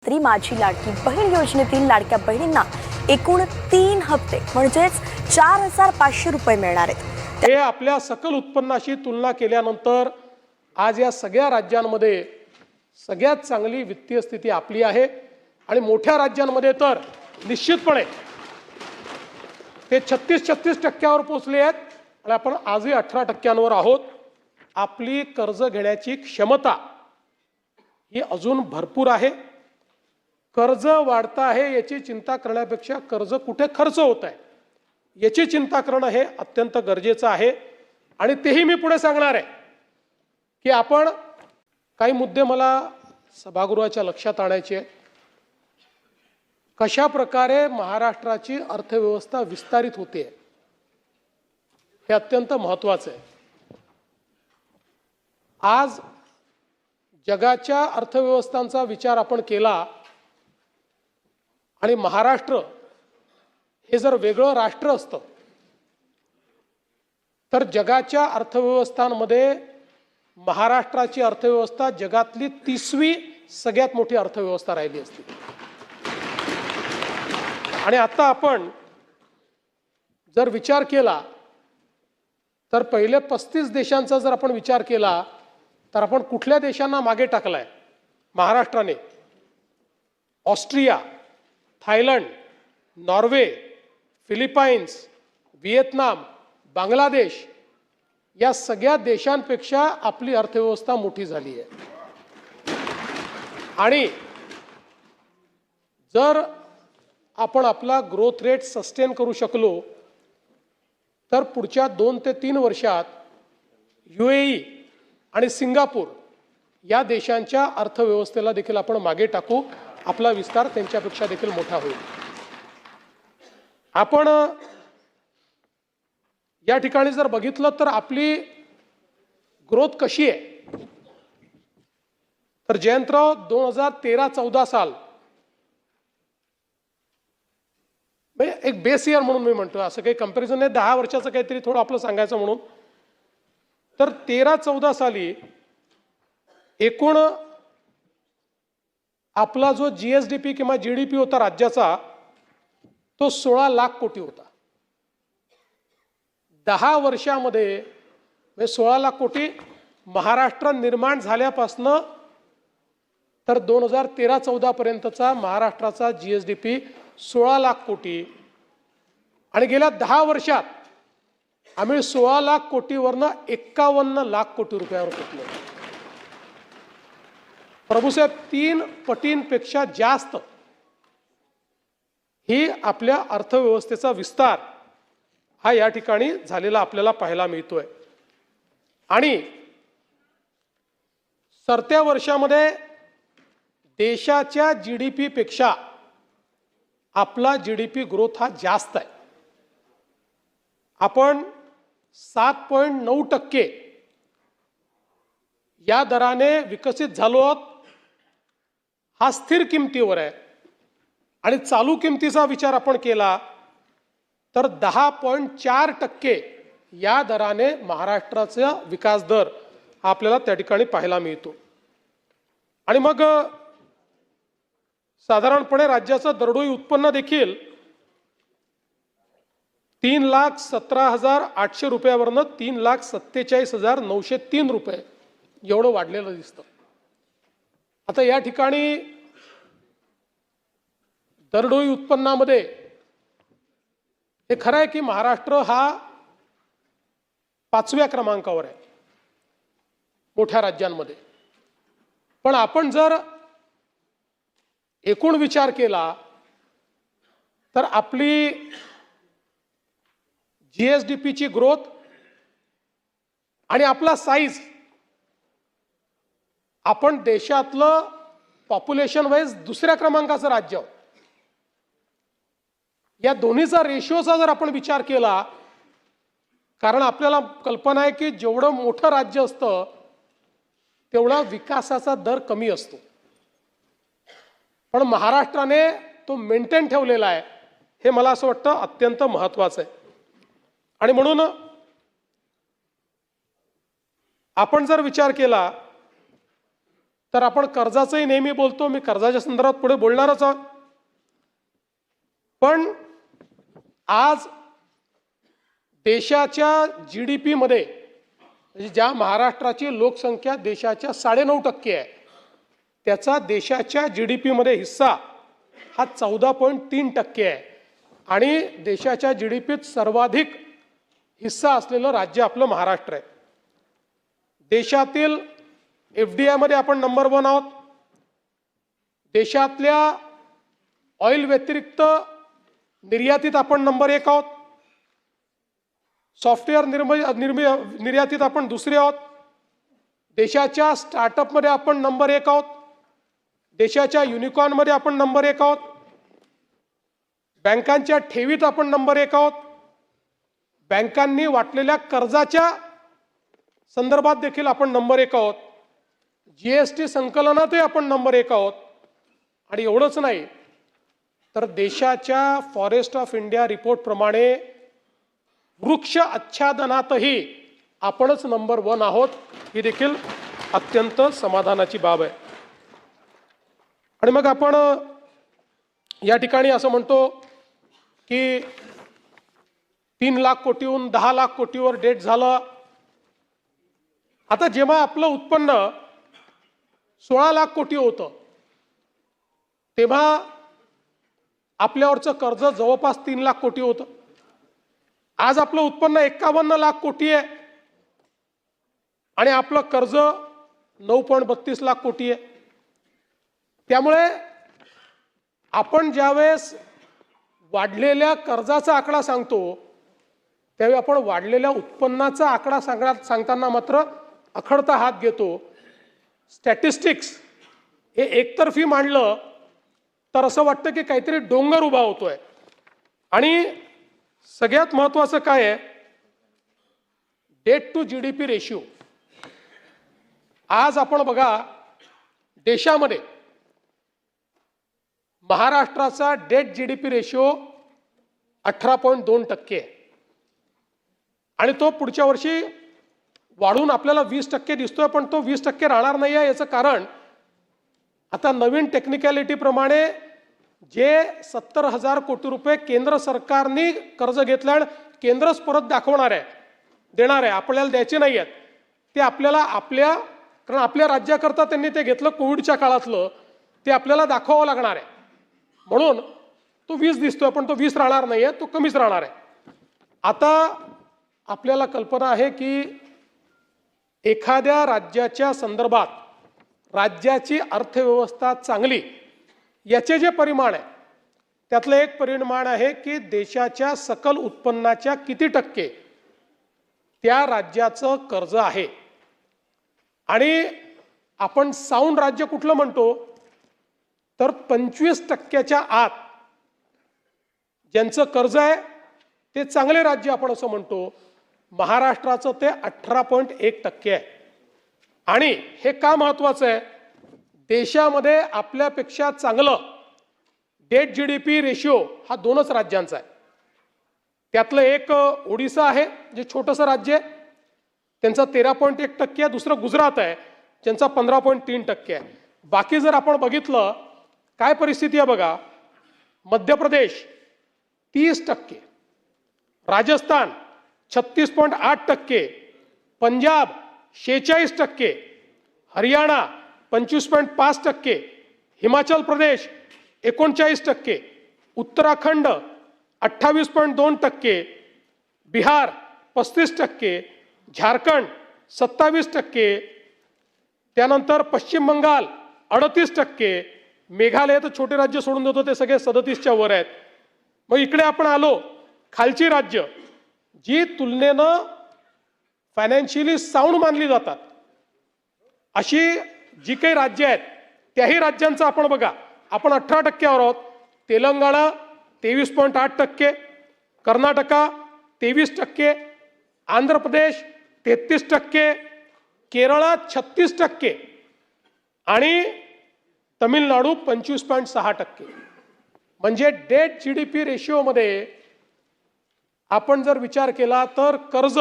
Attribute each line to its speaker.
Speaker 1: स्त्री माझी लाडकी बहीण योजनेतील लाडक्या बहिणींना एकूण 3 हप्ते म्हणजेच 4,500 रुपये मिळणार आहेत।
Speaker 2: हे आपल्या सकल उत्पन्नाशी तुलना केल्यानंतर आज या सगळ्या राज्यांमध्ये सगळ्यात चांगली वित्तीय स्थिती आपली आहे आणि मोठ्या राज्यांमध्ये तर निश्चितपणे ते 36% पोहोचले आहेत आणि आपण आजही 18% आहोत। आपली कर्ज घेण्याची क्षमता ही अजून भरपूर आहे। कर्ज वाढतं आहे याची चिंता करण्यापेक्षा कर्ज कुठे खर्च होत आहे याची चिंता करणं हे अत्यंत गरजेचं आहे। आणि तेही मी पुढे सांगणार आहे की आपण काही मुद्दे मला सभागृहाच्या लक्षात आणायचे आहेत। कशा प्रकारे महाराष्ट्राची अर्थव्यवस्था विस्तारित होते हे अत्यंत महत्त्वाचं आहे। आज जगाच्या अर्थव्यवस्थांचा विचार आपण केला आणि महाराष्ट्र हे जर वेगळं राष्ट्र असतं तर जगाच्या अर्थव्यवस्थांमध्ये महाराष्ट्राची अर्थव्यवस्था जगातली 30वी सगळ्यात मोठी अर्थव्यवस्था राहिली असती। आणि आता आपण जर विचार केला तर पहिले 35 देशांचा जर आपण विचार केला तर आपण कुठल्या देशांना मागे टाकलाय? महाराष्ट्राने Austria, Thailand, Norway, Philippines, Vietnam, Bangladesh या सगळ्या देशांपेक्षा आपली अर्थव्यवस्था मोठी झाली आहे। आणि जर आपण आपला ग्रोथ रेट सस्टेन करू शकलो तर पुढच्या 2 ते 3 वर्षात UAE आणि सिंगापूर या देशांच्या अर्थव्यवस्थेला देखील आपण मागे टाकू। आपला विस्तार त्यांच्यापेक्षा देखील मोठा होईल। आपण या ठिकाणी जर बघितलं तर आपली ग्रोथ कशी आहे तर जयंतराव 2013-14 साल एक बेस इयर म्हणून मी म्हणतो, असं काही कंपॅरिझन नाही, 10 वर्षाचं काहीतरी थोडं आपलं सांगायचं म्हणून। तर 13-14 साली एकूण आपला जो GSDP किंवा GDP होता राज्याचा तो 16 लाख कोटी होता। 10 वर्षामध्ये 16 लाख कोटी महाराष्ट्र निर्माण झाल्यापासनं तर 2013-14 पर्यंतचा महाराष्ट्राचा GSDP 16 लाख कोटी आणि गेल्या 10 वर्षात आम्ही 16 लाख कोटीवरनं 51 लाख कोटी रुपयावर पोहोचलो। प्रभूसाहेब 3 पटींपेक्षा जास्त ही आपल्या अर्थव्यवस्थेचा विस्तार हा या ठिकाणी झालेला आपल्याला पाहायला मिळतोय। आणि सरत्या वर्षामध्ये देशाच्या GDP पेक्षा आपला GDP ग्रोथ हा जास्त आहे। आपण 7.9% या दराने विकसित झालो आहोत। हा स्थिर किमतीवर आहे आणि चालू किमतीचा विचार आपण केला तर 10.4% या दराने महाराष्ट्राचा विकास दर हा आपल्याला त्या ठिकाणी पाहायला मिळतो। आणि मग साधारणपणे राज्याचं दरडोई उत्पन्न देखील 3,17,800 रुपयावरनं 3,47,903 रुपये एवढं वाढलेलं दिसतं। आता या ठिकाणी दरडोई उत्पन्नामध्ये हे खरं आहे की महाराष्ट्र हा 5व्या क्रमांकावर आहे मोठ्या राज्यांमध्ये। पण आपण जर एकूण विचार केला तर आपली GSDP ची ग्रोथ आणि आपला साईज, आपण देशातलं पॉप्युलेशन वाईज 2ऱ्या क्रमांकाचं राज्य आहोत। या दोन्हीचा रेशिओचा जर आपण विचार केला, कारण आपल्याला कल्पना आहे की जेवढं मोठं राज्य असतं तेवढा विकासाचा दर कमी असतो, पण महाराष्ट्राने तो मेंटेन ठेवलेला आहे। हे मला असं वाटतं अत्यंत महत्त्वाचं आहे। आणि म्हणून आपण जर विचार केला तर आपण कर्जाचंही नेहमी बोलतो, मी कर्जाच्या संदर्भात पुढे बोलणारच आहोत. पण आज देशाच्या GDP मध्ये म्हणजे ज्या महाराष्ट्राची लोकसंख्या देशाच्या 9.5% आहे, त्याचा देशाच्या GDP मध्ये हिस्सा हा 14.3% आहे आणि देशाच्या GDPत सर्वाधिक हिस्सा असलेलं राज्य आपलं महाराष्ट्र आहे. देशातील FDI मध्ये आपण नंबर 1 आहोत. देशातल्या ऑइल व्यतिरिक्त निर्यातीत आपण नंबर 1 आहोत. सॉफ्टवेअर निर्यातीत आपण दुसरे आहोत. देशाच्या स्टार्टअपमध्ये आपण नंबर 1 आहोत. देशाच्या युनिकॉर्नमध्ये आपण नंबर 1 आहोत. बँकांच्या ठेवीत आपण नंबर 1 आहोत. बँकांनी वाटलेल्या कर्जाच्या संदर्भात देखील आपण नंबर 1 आहोत. GST संकलनातही आपण नंबर 1 आहोत. आणि एवढंच नाही तर देशाच्या फॉरेस्ट ऑफ इंडिया रिपोर्ट प्रमाणे वृक्ष आच्छादनातही आपणच नंबर 1 आहोत. ही देखील अत्यंत समाधानाची बाब आहे. आणि मग आपण या ठिकाणी असं म्हणतो की 3 लाख कोटीहून 10 लाख कोटीवर डेट झालं. आता जेव्हा आपलं उत्पन्न 16 लाख कोटी होतं तेव्हा आपल्यावरचं कर्ज जवळपास 3 लाख कोटी होतं. आज आपलं उत्पन्न 51 लाख कोटी आहे आणि आपलं कर्ज 9.32 लाख कोटी आहे. त्यामुळे आपण ज्यावेळेस वाढलेल्या कर्जाचा आकडा सांगतो त्यावेळी आपण वाढलेल्या उत्पन्नाचा आकडा सांगताना मात्र अखडता हात घेतो. स्टॅटिस्टिक्स हे एकतर्फी मांडलं तर असं वाटतं की काहीतरी डोंगर उभा होतोय. आणि सगळ्यात महत्त्वाचं काय आहे, डेट टू GDP रेशिओ. आज आपण बघा देशामध्ये महाराष्ट्राचा डेट GDP रेशिओ 18.2% आहे आणि तो पुढच्या वर्षी वाढून आपल्याला 20% दिसतोय. पण तो 20% राहणार नाही आहे. याचं कारण आता नवीन टेक्निकॅलिटी प्रमाणे जे 70,000 कोटी रुपये केंद्र सरकारने कर्ज घेतलं आणि केंद्रच परत दाखवणार आहे, देणार आहे, आपल्याला द्यायचे नाही आहेत, ते आपल्याला कारण आपल्या राज्याकरता त्यांनी ते घेतलं कोविडच्या काळातलं, ते आपल्याला दाखवावं लागणार आहे. म्हणून तो 20 दिसतोय पण तो 20 राहणार नाही आहे, तो कमीच राहणार आहे. आता आपल्याला कल्पना आहे की एखाद्या राज्याच्या संदर्भात राज्याची अर्थव्यवस्था चांगली याचे जे परिमाण आहे त्यातलं एक परिमाण आहे की देशाच्या सकल उत्पन्नाच्या किती टक्के त्या राज्याचं कर्ज आहे. आणि आपण साऊंड राज्य कुठलं म्हणतो तर 25%च्या आत ज्यांचं कर्ज आहे ते चांगले राज्य आपण असं म्हणतो. महाराष्ट्राचं ते 18.1% आहे. आणि हे का महत्वाचं आहे, देशामध्ये आपल्यापेक्षा चांगलं डेट GDP रेशिओ हा 2च राज्यांचा आहे. त्यातलं एक ओडिसा आहे जे छोटंसं राज्य आहे, त्यांचा 13.1% आहे. दुसरं गुजरात आहे ज्यांचा 15.3% आहे. बाकी जर आपण बघितलं काय परिस्थिती आहे बघा, मध्य प्रदेश 30%, राजस्थान 36.8%, पंजाब 46%, हरियाणा 25.5%, हिमाचल प्रदेश 39%, उत्तराखंड 28.2%, बिहार 35%, झारखंड 27%, त्यानंतर पश्चिम बंगाल 38%, मेघालय तर छोटे राज्य सोडून देतो ते सगळे 37च्या वर आहेत. मग इकडे आपण आलो खालची राज्य जी तुलनेनं फायनान्शियली साऊंड मानली जातात अशी जी काही राज्य आहेत त्याही राज्यांचं आपण बघा, आपण 18%वर आहोत. तेलंगणा 23.8%, कर्नाटका 23%, आंध्र प्रदेश 33%, केरळा 36% आणि तमिळनाडू 25.6%. म्हणजे डेट GDP रेशिओमध्ये आपण जर विचार केला तर कर्ज